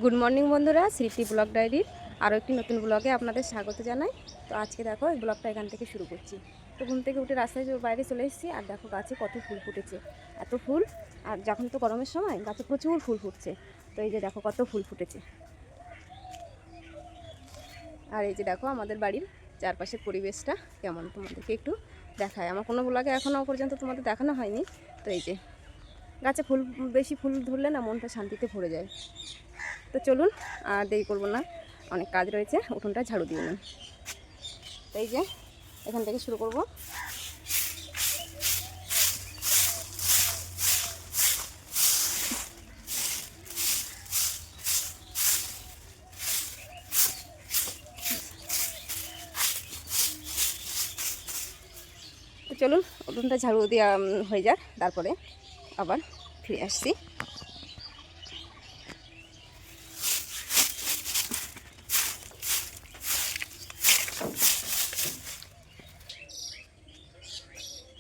Good morning বন্ধুরা, স্মৃতি blog ডায়েরির আরও একটি নতুন ব্লগে আপনাদের স্বাগত জানাই। তো আজকে দেখো এই ব্লগটা এখান থেকে শুরু করছি। তো ঘুম থেকে উঠে রাস্তায় বাইরে চলে এসেছি, আর দেখো গাছে কত ফুল ফুটেছে, এত ফুল। আর যখন তো গরমের সময় গাছে প্রচুর ফুল ফুটছে। তো এই যে দেখো কত ফুল ফুটেছে। আর এই যে দেখো আমাদের বাড়ির চারপাশের পরিবেশটা কেমন তোমাদেরকে একটু দেখায়। আমার কোনো ব্লগে এখনও পর্যন্ত তোমাদের দেখানো হয়নি। তো এই যে গাছে ফুল, বেশি ফুল ধরলে না মনটা শান্তিতে ভরে যায়। তো চলুন আর দেরি করবো না, অনেক কাজ রয়েছে, উঠোনটা ঝাড়ু দিয়ে নিন। তো এই যে এখান থেকে শুরু করব। তো চলুন উঠোনটা ঝাড়ু দেওয়া হয়ে যাক, তারপরে আবার ফিরে আসছি।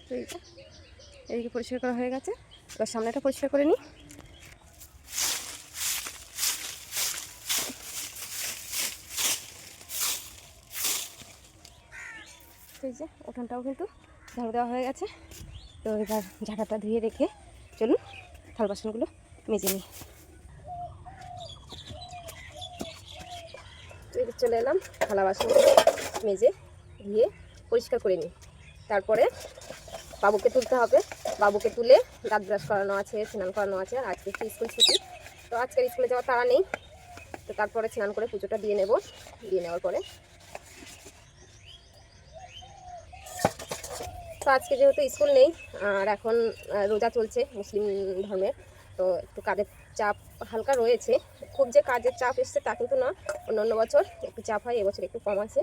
তো এই যে এদিকে পরিষ্কার করা হয়ে গেছে, এবার সামনেটা পরিষ্কার করে নিই। তো এই যে উঠোনটাও কিন্তু ঝাড়ু দেওয়া হয়ে গেছে। তো এবার ঝাঁটাটা ধুয়ে রেখে চলুন থাল বাসনগুলো মেজে নিই। তো এই চলে এলাম, থালা বাসনগুলো মেজে ধুয়ে পরিষ্কার করে নিই। তারপরে বাবুকে তুলতে হবে, বাবুকে তুলে দাঁত ব্রাশ করানো আছে, স্নান করানো আছে। আর আজকে একটু স্কুল ছুটি, তো আজকের স্কুলে যাওয়ার তাড়া নেই। তো তারপরে স্নান করে পুজোটা দিয়ে নেব, দিয়ে নেওয়ার পরে তো আজকে যেহেতু স্কুল নেই আর এখন রোজা চলছে মুসলিম ধর্মের, তো একটু কাজের চাপ হালকা রয়েছে। খুব যে কাজের চাপ এসছে তা কিন্তু না, অন্য বছর একটু চাপ হয়, এবছর একটু কম আছে।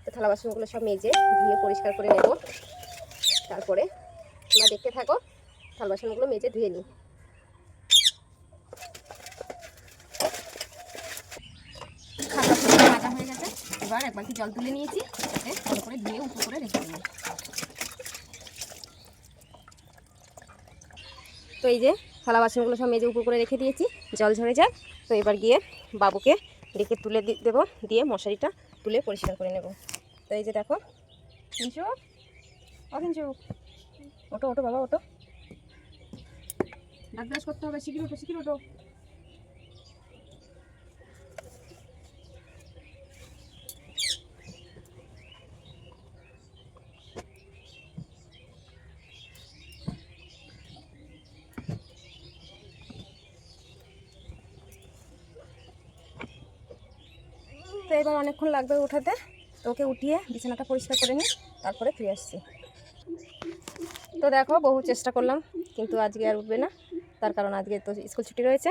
তো থালা বাসনগুলো সব মেজে ধুয়ে পরিষ্কার করে নেব। তারপরে তোমরা দেখতে থাকো, থালা বাসনগুলো মেজে ধুয়ে নিই। ভাজা হয়ে গেছে, এবার এক বালতি জল তুলে নিয়েছি, যাতে ভালো করে ধুয়ে উঁচু করে রেখে দিই। তো এই যে থালা বাসনগুলো সব মেজে উপর করে রেখে দিয়েছি, জল ঝরে যাক। তো এবার গিয়ে বাবুকে ডেকে তুলে দেবো, দিয়ে মশারিটা তুলে পরিষ্কার করে নেব। তো এই যে দেখো, কিনছো অকিনছো, ওটো ওটো বাবা ওটো, দাঁত ব্রাশ করতে হবে, শিখির ওটো শিখির ওটো। তো এবার অনেকক্ষণ লাগবে ওঠাতে, তো ওকে উঠিয়ে বিছানাটা পরিষ্কার করে নিই, তারপরে ফিরে আসছি। তো দেখো বহু চেষ্টা করলাম, কিন্তু আজকে আর উঠবে না, তার কারণ আজকে তো স্কুল ছুটি রয়েছে।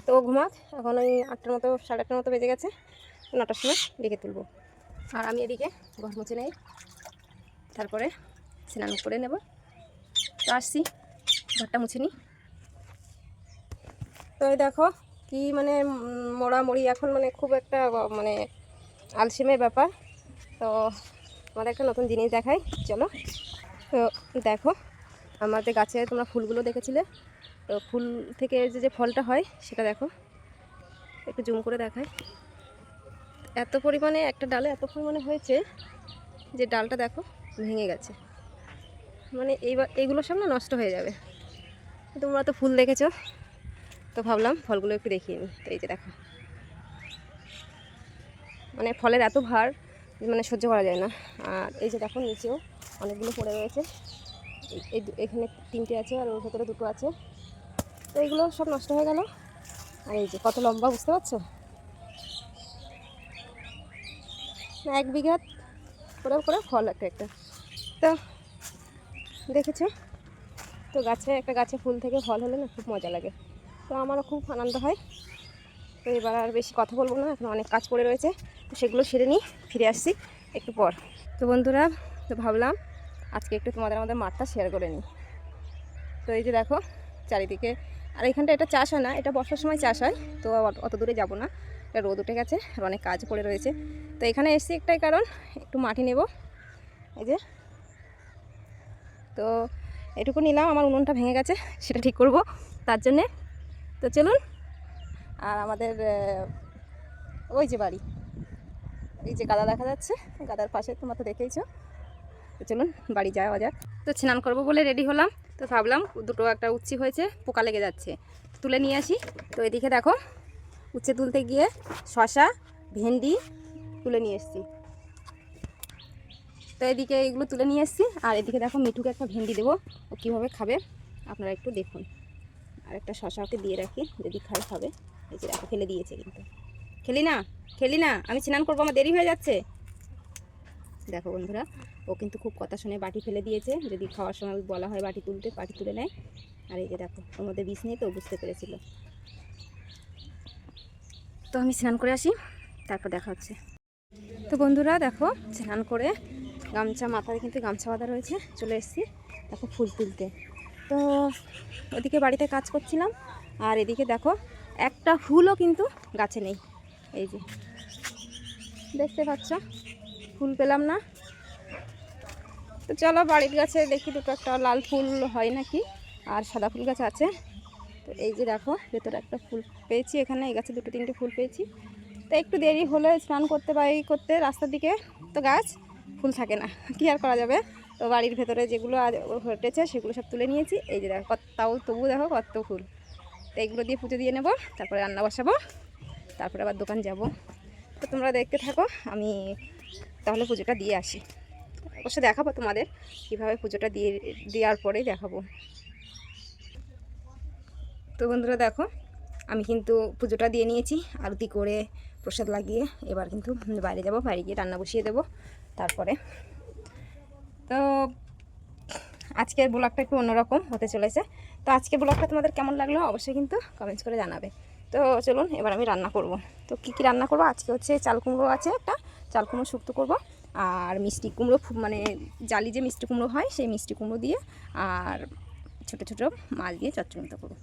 তো ও ঘুমাক, এখন ওই 8টার মতো 8:30টার মতো বেজে গেছে, 9টার সময় ডেকে তুলবো। আর আমি এদিকে ঘর মুছে নেই, তারপরে স্নান করে নেব। তো আসছি, ঘরটা মুছে নিই। তো এই দেখো কি মানে মোড়ামুড়ি এখন মানে খুব একটা মানে আলসেমের ব্যাপার। তো আমাদের একটা নতুন জিনিস দেখাই, চলো। তো দেখো আমাদের গাছে তোমরা ফুলগুলো দেখেছিলে, তো ফুল থেকে যে ফলটা হয় সেটা দেখো, একটু জুম করে দেখায়। এত পরিমাণে একটা ডালে এত পরিমাণে হয়েছে যে ডালটা দেখো ভেঙে গেছে, মানে এইগুলো সব না নষ্ট হয়ে যাবে। তোমরা তো ফুল দেখেছো, তো ভাবলাম ফলগুলো একটু দেখিয়ে নিই। তো এই যে দেখো, মানে ফলের এত ভার মানে সহ্য করা যায় না। আর এই যে দেখো নিচেও অনেকগুলো পড়ে রয়েছে, এখানে 3টে আছে আর ওর ভেতরে 2টো আছে। তো এইগুলো সব নষ্ট হয়ে গেল। আর এই যে কত লম্বা, বুঝতে পারছো, 1 বিঘা করে করে ফল একটা একটা। তো দেখেছো তো, একটা গাছে ফুল থেকে ফল হলে না খুব মজা লাগে, তো আমারও খুব আনন্দ হয়। তো এবার আর বেশি কথা বলবো না, এখন অনেক কাজ পড়ে রয়েছে, তো সেগুলো সেরে নিই, ফিরে আসছি একটু পর। তো বন্ধুরা, তো ভাবলাম আজকে একটু আমাদের মাঠটা শেয়ার করে নিই। তো এই যে দেখো চারিদিকে, আর এখানটা এটা চাষ হয় না, এটা বর্ষার সময় চাষ হয়। তো অত দূরে যাব না, এটা রোদ উঠে গেছে আর অনেক কাজ পড়ে রয়েছে। তো এখানে এসছি একটাই কারণ, একটু মাটি নেব। এই যে তো এটুকু নিলাম, আমার উনুনটা ভেঙে গেছে, সেটা ঠিক করব তার জন্যে। তো চলুন আর আমাদের ওই যে বাড়ি, এই যে গাদা দেখা যাচ্ছে, গাদার পাশে তোমরা তো দেখেইছো। তো চলুন বাড়ি যাওয়া যাক। তো স্নান করবো বলে রেডি হলাম। তো ভাবলাম দুটো একটা উচ্ছি হয়েছে, পোকা লেগে যাচ্ছে, তুলে নিয়ে আসি। তো এদিকে দেখো উচ্ছে তুলতে গিয়ে শশা ভেন্ডি তুলে নিয়ে এসেছি। তো এদিকে এগুলো তুলে নিয়ে এসেছি। আর এদিকে দেখো মিঠুকে একটা ভেন্ডি দেবো, ও কীভাবে খাবে আপনারা একটু দেখুন। আর একটা শশা ওকে দিয়ে রাখি, যদি খাবে। এই যে দেখো ফেলে দিয়েছে, কিন্তু খেলি না, আমি স্নান করবো, আমার দেরি হয়ে যাচ্ছে। দেখো বন্ধুরা, ও কিন্তু খুব কথা শুনে বাটি ফেলে দিয়েছে। যদি খাওয়ার সময় বলা হয় বাটি তুলতে, বাটি তুলে নেয়। আর এই যে দেখো ওর মধ্যে বিষ নেই, তো বুঝতে পেরেছিল। তো আমি স্নান করে আসি, তারপর দেখা হচ্ছে। তো বন্ধুরা দেখো স্নান করে গামছা, মাথায় কিন্তু গামছা বাঁধা রয়েছে, চলে এসেছি দেখো ফুল তুলতে। তো ওদিকে বাড়িতে কাজ করছিলাম, আর এদিকে দেখো একটা ফুলও কিন্তু গাছে নেই। এই যে দেখতে পাচ্ছ, ফুল পেলাম না। তো চলো বাড়ির গাছে দেখি দুটো একটা লাল ফুল হয় নাকি, আর সাদা ফুল গাছ আছে। তো এই যে দেখো ভেতরে একটা ফুল পেয়েছি, এখানে এই গাছে দুটো তিনটে ফুল পেয়েছি। তো একটু দেরি হলে স্নান করতে বা এই করতে রাস্তার দিকে, তো গাছ ফুল থাকে না, কী আর করা যাবে। তো বাড়ির ভেতরে যেগুলো হেঁটেছে সেগুলো সব তুলে নিয়েছি। এই যে দেখো তাও তবু দেখো কত ফুল। তো এইগুলো দিয়ে পুজো দিয়ে নেব, তারপরে রান্না বসাবো, তারপরে আবার দোকান যাব। তো তোমরা দেখতে থাকো, আমি তাহলে পুজোটা দিয়ে আসি। অবশ্য দেখাবো তোমাদের কীভাবে পুজোটা দেওয়ার পরেই দেখাবো। তো বন্ধুরা দেখো আমি কিন্তু পুজোটা দিয়ে নিয়েছি, আরতি করে প্রসাদ লাগিয়ে। এবার কিন্তু বাইরে যাব, বাইরে গিয়ে রান্না বসিয়ে দেব তারপরে। তো আজকের ব্লগটা একটু অন্যরকম হতে চলেছে। তো আজকের ব্লগটা তোমাদের কেমন লাগলো অবশ্যই কিন্তু কমেন্টস করে জানাবে। তো চলুন এবার আমি রান্না করব। তো কি কি রান্না করব আজকে হচ্ছে চাল কুমড়ো আছে, একটা চাল কুমড়ো শুক্তো করব, আর মিষ্টি কুমড়ো, মানে জালি যে মিষ্টি কুমড়ো হয় সেই মিষ্টি কুমড়ো দিয়ে, আর ছোটো ছোটো মাছ দিয়ে চচ্চড়ি করব।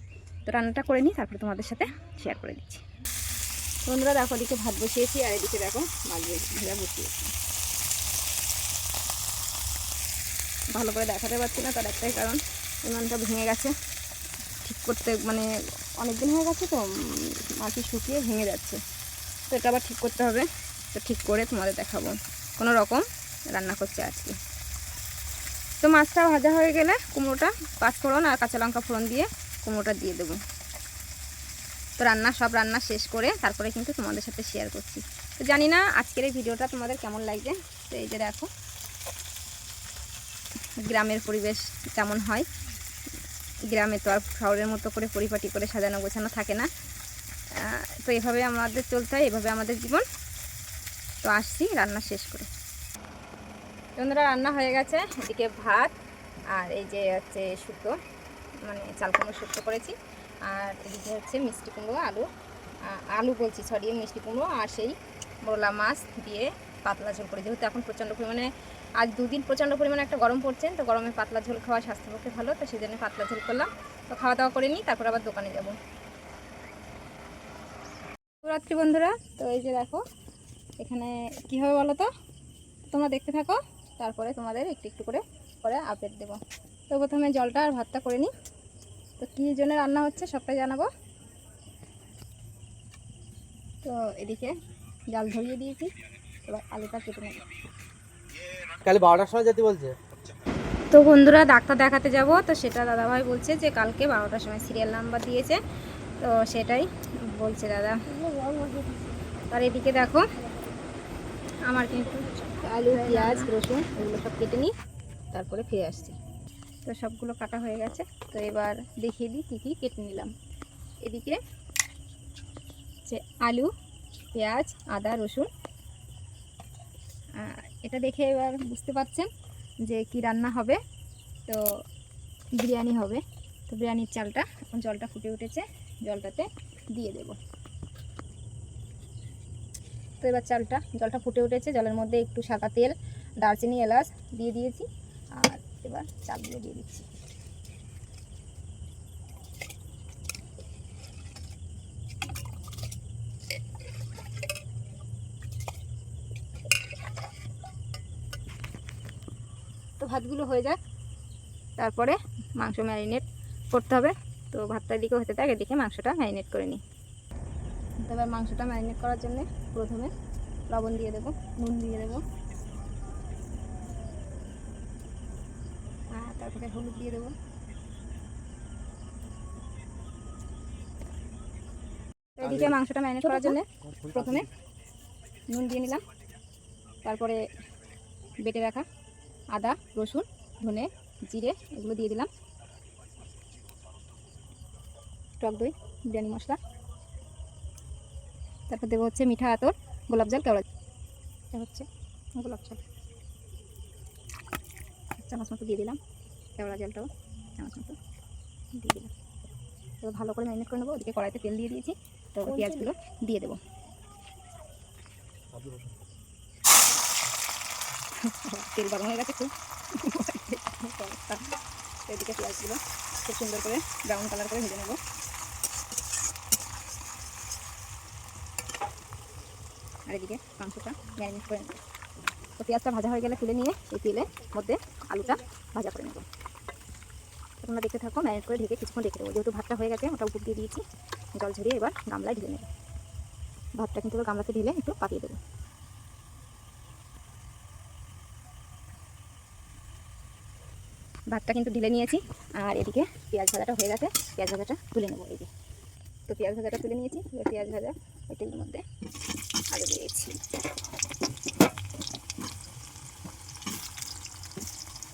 তো রান্নাটা করে নিই, তারপরে তোমাদের সাথে শেয়ার করে দিচ্ছি। বন্ধুরা দেখো এদিকে ভাত বসিয়েছি, আর এদিকে দেখো মাছ ভেজা বসিয়েছি। ভালো করে দেখাতে পারছি না, তার একটাই কারণ উনানটা ভেঙে গেছে, ঠিক করতে মানে অনেক দিন হয়ে গেছে, তো মাটি শুকিয়ে ভেঙে যাচ্ছে। তো এটা আবার ঠিক করতে হবে। তো ঠিক করে তোমাদের দেখাবো। কোনো রকম রান্না করছে আজকে। তো মাছটা ভাজা হয়ে গেলে কুমড়োটা পাঁচফোড়ন আর কাঁচা লঙ্কা ফোড়ন দিয়ে কুমড়োটা দিয়ে দেবো। তো সব রান্না শেষ করে তারপরে কিন্তু তোমাদের সাথে শেয়ার করছি। তো জানি না আজকের এই ভিডিওটা তোমাদের কেমন লাগবে। তো এই যে দেখো গ্রামের পরিবেশ কেমন হয়। গ্রামে তো আর শহরের মতো করে পরিপাটি করে সাজানো গোছানো থাকে না। তো এভাবে আমাদের চলতে হয়, এভাবে আমাদের জীবন। তো আসছি রান্না শেষ করে। বন্ধুরা রান্না হয়ে গেছে, এদিকে ভাত, আর এই যে হচ্ছে শুক্তো, মানে চাল কুমড়ো শুক্তো করেছি। আর এদিকে হচ্ছে মিষ্টি কুমড়ো মিষ্টি কুমড়ো আর সেই মোরলা মাছ দিয়ে পাতলা ঝোল করে। যেহেতু এখন প্রচণ্ড পরিমাণে, আজ দুদিন প্রচণ্ড পরিমাণে একটা গরম পড়ছে, তো গরমে পাতলা ঝোল খাওয়া স্বাস্থ্যের পক্ষে ভালো, তো সেই জন্য পাতলা ঝোল করলাম। তো খাওয়া দাওয়া করে নিই, তারপর আবার দোকানে যাব। শুভরাত্রি বন্ধুরা। তো এই যে দেখো এখানে কী হবে বলো তো, তোমরা দেখতে থাকো, তারপরে তোমাদের একটু একটু করে পরে আপডেট দেবো। তো প্রথমে জলটা আর ভাতটা করে নিই। তো কী জন্য রান্না হচ্ছে সবটাই জানাবো। তো এদিকে জাল ধরিয়ে দিয়েছি, এবার আলুটা কেটে নেব। কাল 12টার সময় যেতে বলছে। তো বন্ধুরা ডাক্তার দেখাতে যাব, তো সেটা দাদাভাই বলছে যে কালকে 12টার সময় সিরিয়াল নাম্বার দিয়েছে, তো সেটাই বলছে দাদা। আর এদিকে দেখো আমার কিন্তু আলু পেঁয়াজ রসুন এগুলো সব কেটে নিই, তারপরে ফিরে আসছি। তো সবগুলো কাটা হয়ে গেছে। তো এবার দেখিয়ে দিই কী কী কেটে নিলাম। এদিকে যে আলু পেঁয়াজ আদা রসুন, এটা দেখে এবার বুঝতে পারছেন যে কি রান্না হবে। তো বিরিয়ানি হবে। তো বিরিয়ানির চালটা এখন জলটা ফুটে উঠেছে, জলটাতে দিয়ে দেব। তো এবার জলটা ফুটে উঠেছে, জলের মধ্যে একটু সাদা তেল দারচিনি এলাচ দিয়ে দিয়েছি, আর এবার চালগুলো দিয়ে দিচ্ছি। তো ভাতগুলো হয়ে যাক, তারপরে মাংস ম্যারিনেট করতে হবে। তো ভাতটা এদিকে হতে থাকে, এদিকে মাংসটা ম্যারিনেট করে নিই। তো এবার মাংসটা ম্যারিনেট করার জন্য প্রথমে লবণ দিয়ে দেবো, নুন দিয়ে দেবো, আর তারপরে হলুদ দিয়ে দেবো। এদিকে মাংসটা ম্যারিনেট করার জন্য প্রথমে নুন দিয়ে নিলাম, তারপরে বেটে রাখা আদা, রসুন, ধনে, জিরে এগুলো দিয়ে দিলাম, টক দই, বিরিয়ানি মশলা, তারপর দেবো হচ্ছে মিঠা আতর, গোলাপ জল, কেওড়া, এটা হচ্ছে গোলাপ জল 1 চামচ মতো দিয়ে দিলাম, কেওড়া জলটাও 1 চামচ মতো দিয়ে দিলাম। তো ভালো করে ম্যারিনেট করে নেবো। ওদিকে কড়াইতে তেল দিয়ে দিয়েছি, তো পেঁয়াজগুলো দিয়ে দেবো। তেল গরম হয়ে গেছে খুব। এদিকে পেঁয়াজগুলো খুব সুন্দর করে ব্রাউন কালার করে ভেজে নেব। আর এদিকে মাংসটা ম্যারিনেট করে নেব। তো পেঁয়াজটা ভাজা হয়ে গেলে তুলে নিয়ে এই তেলের মধ্যে আলুটা ভাজা করে নেব। তোমরা দেখতে থাকো, ম্যারিনেট করে ঢেকে কিছুক্ষণ রেখে দেবো। যেহেতু ভাতটা হয়ে গেছে, ওটা উপর দিয়ে দিয়েছি, জল ঝরিয়ে এবার গামলায় ঢেলে নেব। ভাতটা কিন্তু গামলাতে ঢেলে একটু পাকিয়ে দেবো। ভাতটা কিন্তু ঢেলে নিয়েছি, আর এদিকে পেঁয়াজ ভাজাটা হয়ে গেছে, পেঁয়াজ ভাজাটা তুলে নেবো। এই যে তো পেঁয়াজ ভাজাটা তুলে নিয়েছি, এবার পেঁয়াজ ভাজা ওই তেলের মধ্যে আলু দিয়েছি।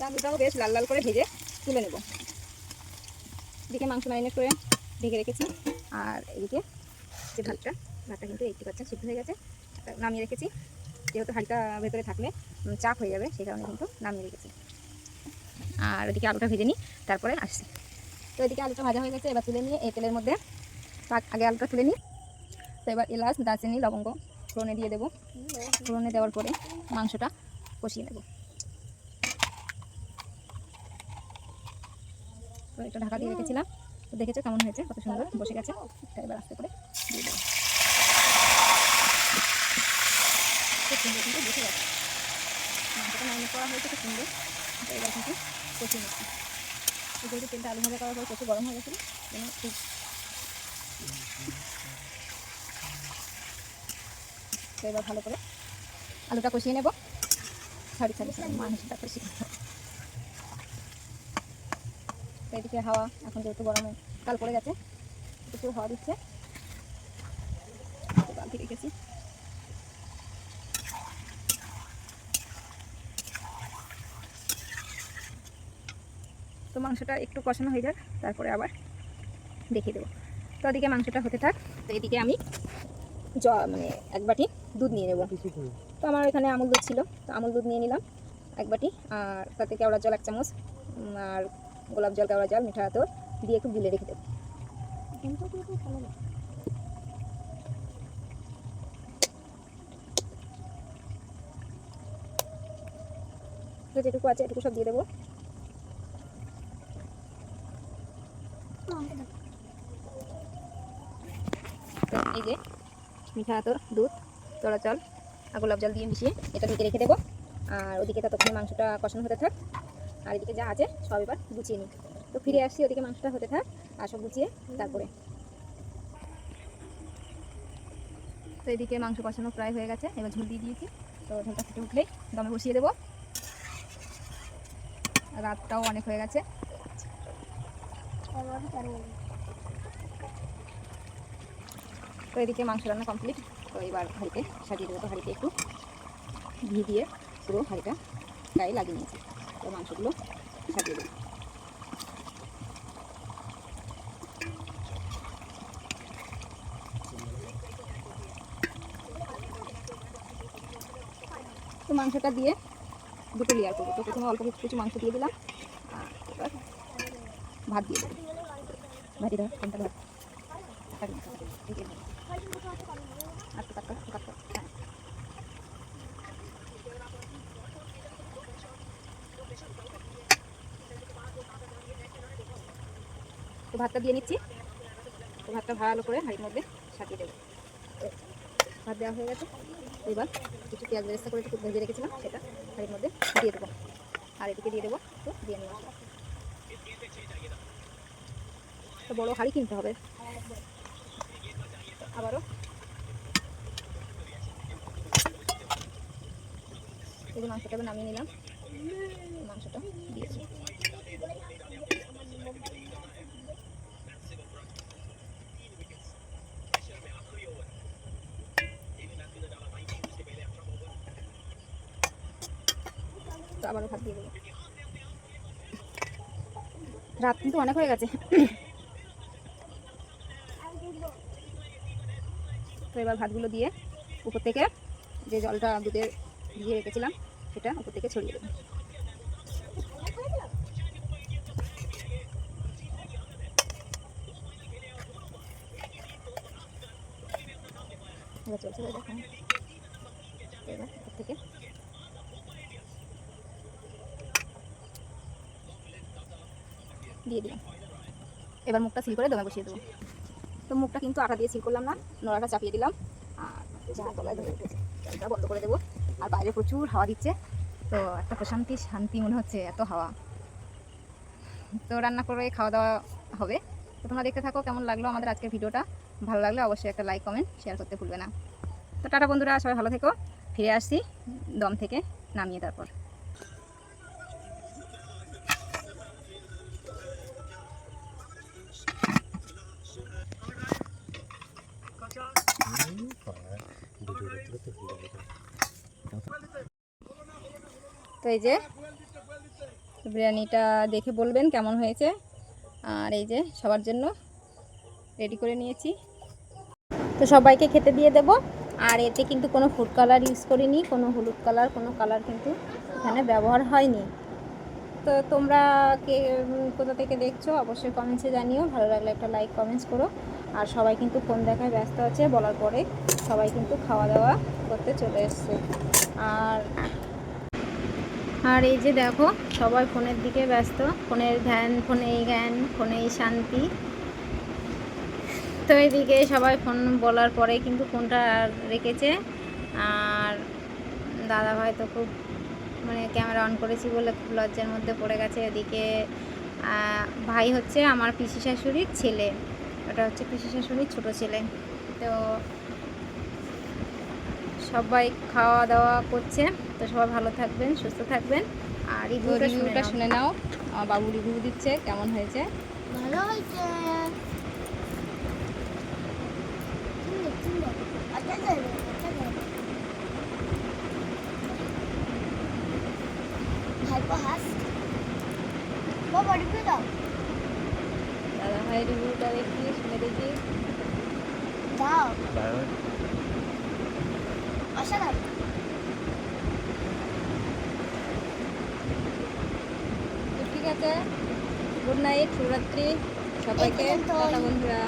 আলুটাও বেশ লাল লাল করে ভেজে তুলে নেব। এদিকে মাংস ম্যারিনেট করে ঢেকে রেখেছি, আর এদিকে যে ভাতটা কিন্তু 80% সিদ্ধ হয়ে গেছে, নামিয়ে রেখেছি। যেহেতু হাঁড়িটা ভেতরে থাকলে চাপ হয়ে যাবে, সেই কারণে কিন্তু নামিয়ে রেখেছি। আর ওদিকে আলুটা ভেজে নিই, তারপরে আসছি। তো এদিকে আলুটা ভাজা হয়ে গেছে, এবার তুলে নিয়ে এই তেলের মধ্যে আগে আলুটা তুলে নিই। তো এবার এলাচ, দারচিনি, লবঙ্গ ফোড়নে দিয়ে দেবো। ফোড়নে দেওয়ার পরে মাংসটা কষিয়ে নেব। তো এটা ঢাকা দিয়ে রেখেছিলাম, তো দেখেছো কেমন হয়েছে, কত সুন্দর বসে গেছে। এবার আস্তে করে দিয়ে দেবো। খুব সুন্দর কিন্তু বসে গেছে, মাংসটা ম্যারিনেট করা হয়েছে খুব সুন্দর। তো এবার কিন্তু কষিয়ে নিচ্ছি। যেহেতু তেলটা আলু ভাজা করার পর প্রচুর গরম হয়ে গেছিলো, খুব তো এবার ভালো করে আলুটা কষিয়ে নেব। সরি মাংসটা কষিয়ে নেব। তো এদিকে হাওয়া এখন যেহেতু গরমে কাল পড়ে গেছে, প্রচুর হাওয়া দিচ্ছে, বালতি রেখেছি। তো মাংসটা একটু কষানো হয়ে যাক, তারপরে আবার দেখিয়ে দেবো। তো ওদিকে মাংসটা হতে থাক। তো এদিকে আমি মানে 1 বাটি দুধ নিয়ে নেব। তো আমার এখানে আমুল দুধ ছিল, তো আমুল দুধ নিয়ে নিলাম 1 বাটি, আর তাতে কেওড়া জল 1 চামচ, আর গোলাপ জল, কেওড়া জল, মিঠা আতর দিয়ে একটু গুলে রেখে দেবো। তো যেটুকু আছে এটুকু সব দিয়ে দেবো। এই যে মিঠা আতর, দুধ, কেওড়া জল আর গোলাপ জল দিয়ে মিশিয়ে এটা ঢেকে রেখে দেবো। আর ওদিকে ততক্ষণে মাংসটা কষানো হতে থাক, আর এদিকে যা আছে সব এবার গুছিয়ে নিই। তো ফিরে আসছি, ওদিকে মাংসটা হতে থাক আর সব গুছিয়ে তারপরে। তো এদিকে মাংস কষানো প্রায় হয়ে গেছে, এবার ঝোল দিয়ে দিয়েছি। তো ঝোলটা ফুটে উঠলেই দমে বসিয়ে দেবো। রাতটাও অনেক হয়ে গেছে। তো এদিকে মাংস রান্না কমপ্লিট। তো এবার হাঁড়িতে সাজিয়ে দেবো। তো হাঁড়িতে একটু ঘি দিয়ে পুরো হাঁড়িটা গায়ে লাগিয়ে নিয়েছি। তো মাংসগুলো সাজিয়ে দেবো। তো মাংসটা দিয়ে দুটো লেয়ার করবো। তো প্রথমে অল্প কিছু মাংস দিয়ে দিলাম, আর এবার ভাত দিয়ে দেবো। ভাতি দাও, কোনটা ভাত তো ভাতটা দিয়ে নিচ্ছি। তো ভাতটা ভালো করে হাঁড়ির মধ্যে সাজিয়ে দেবো। ভাত দেওয়া হয়ে গেছে, এবার কিছু পেঁয়াজ বেরেস্তা করে একটু ভেজে রেখেছিলাম, সেটা হাঁড়ির মধ্যে দিয়ে দেবো। আর এদিকে দিয়ে দেবো তো বিরিয়ানি মশলা। তো বড়ো হাঁড়ি কিনতে হবে। আবারও যে মাংসটা এবার নামিয়ে নিলাম, মাংসটা দিয়েছি। তো আবারও ভাত দিয়ে দেবো। রাত কিন্তু অনেক হয়ে গেছে। তো এবার ভাতগুলো দিয়ে উপর থেকে যে জলটা দুধে দিয়ে রেখেছিলাম সেটা উপর থেকে ছড়িয়ে দেবো। এবার চলছে দেখো, এবার উপর থেকে দিয়ে দিলাম। এবার মুখটা সিল করে দমে বসিয়ে দেবো। তো মুখটা কিন্তু আটা দিয়ে সিল করলাম না, নোড়াটা চাপিয়ে দিলাম আর যা তলায় ধরে উঠেছে জলটা বন্ধ করে দেবো। আর বাইরে প্রচুর হাওয়া দিচ্ছে, তো একটা প্রশান্তি শান্তি মনে হচ্ছে, এত হাওয়া। তো রান্না করে খাওয়া দাওয়া হবে। তো তোমরা দেখতে থাকো কেমন লাগলো আমাদের আজকের ভিডিওটা। ভালো লাগলে অবশ্যই একটা লাইক কমেন্ট শেয়ার করতে ভুলবে না। তো টাটা বন্ধুরা, সবাই ভালো থেকো। ফিরে আসছি দম থেকে নামিয়ে তারপর। তো এই যে বিরিয়ানিটা দেখে বলবেন কেমন হয়েছে। আর এই যে সবার জন্য রেডি করে নিয়েছি, তো সবাইকে খেতে দিয়ে দেব। আর এতে কিন্তু কোনো ফুড কালার ইউজ করিনি, কোনো হলুদ কালার, কোনো কালার কিন্তু এখানে ব্যবহার হয়নি। তো তোমরা কে কোথা থেকে দেখছো অবশ্যই কমেন্টসে জানিও। ভালো লাগলে একটা লাইক কমেন্টস করো। আর সবাই কিন্তু ফোন দেখায় ব্যস্ত আছে, বলার পরে সবাই কিন্তু খাওয়া দাওয়া করতে চলে এসছে। আর এই যে দেখো সবাই ফোনের দিকে ব্যস্ত, ফোনের ধ্যান, ফোনেই জ্ঞান, ফোনেই শান্তি। তো এইদিকে সবাই ফোন বলার পরে কিন্তু ফোনটা রেখেছে। আর দাদা ভাই তো খুব মানে ক্যামেরা অন করেছি বলে খুব লজ্জার মধ্যে পড়ে গেছে। এদিকে ভাই হচ্ছে আমার পিসি শাশুড়ির ছেলে, ওটা হচ্ছে পিসি শাশুড়ির ছোট ছেলে। তো সবাই খাওয়া দাওয়া করছে। তো সবাই ভালো থাকবেন, সুস্থ থাকবেন। আর রিভিউটা শুনে নাও। আমার বাবু রিভিউ দিচ্ছে কেমন হয়েছে। ভালো হয়েছে। ভাইপো হাস বাবা রিভিউ দাও। দাদা ভাই রিভিউটা দেখি, শুনে দেখি। দাও অসাধারণ। তো ঠিক আছে, গুড নাইট, শুভরাত্রি সবাইকে, টাটা বন্ধুরা।